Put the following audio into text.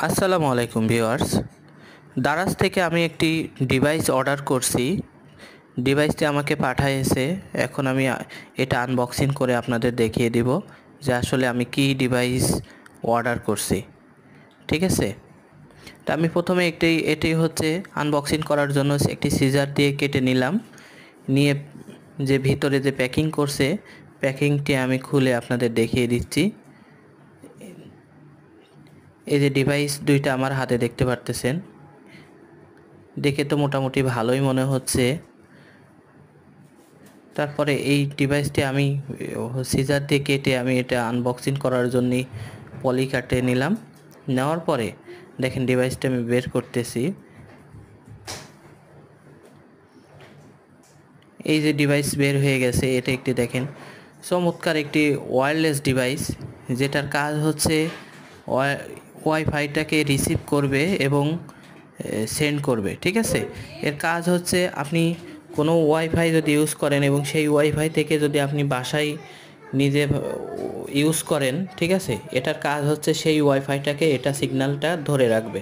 আসসালামু আলাইকুম ভিউয়ার্স। দারাজ থেকে আমি একটি ডিভাইস অর্ডার করছি। ডিভাইসটি আমাকে পাঠাইছে। এখন আমি এটা আনবক্সিং করে আপনাদের দেখিয়ে দিব যে আসলে আমি কি ডিভাইস অর্ডার করছি। ঠিক আছে? তা আমি প্রথমে এটি হচ্ছে আনবক্সিং করার জন্য একটি সিজার দিয়ে কেটে নিলাম। নিয়ে যে ভিতরে যে প্যাকিং করছে, প্যাকিংটি আমি খুলে আপনাদের দেখিয়ে দিচ্ছি। এই যে ডিভাইস দুইটা আমার হাতে দেখতে পারতেছেন। দেখে তো মোটামুটি ভালোই মনে হচ্ছে। তারপরে এই ডিভাইসটি আমি সিজার দিয়ে কেটে আমি এটা আনবক্সিং করার জন্যই পলি কাটে নিলাম। নেওয়ার পরে দেখেন ডিভাইসটা আমি বের করতেছি। এই যে ডিভাইস বের হয়ে গেছে, এটা একটি দেখেন চমৎকার একটি ওয়্যারলেস ডিভাইস, যেটার কাজ হচ্ছে ওয়াইফাইটাকে রিসিভ করবে এবং সেন্ড করবে। ঠিক আছে? এর কাজ হচ্ছে আপনি কোনো ওয়াইফাই যদি ইউজ করেন এবং সেই ওয়াইফাই থেকে যদি আপনি বাসায় নিজে ইউজ করেন, ঠিক আছে, এটার কাজ হচ্ছে সেই ওয়াইফাইটাকে এটা সিগন্যালটা ধরে রাখবে।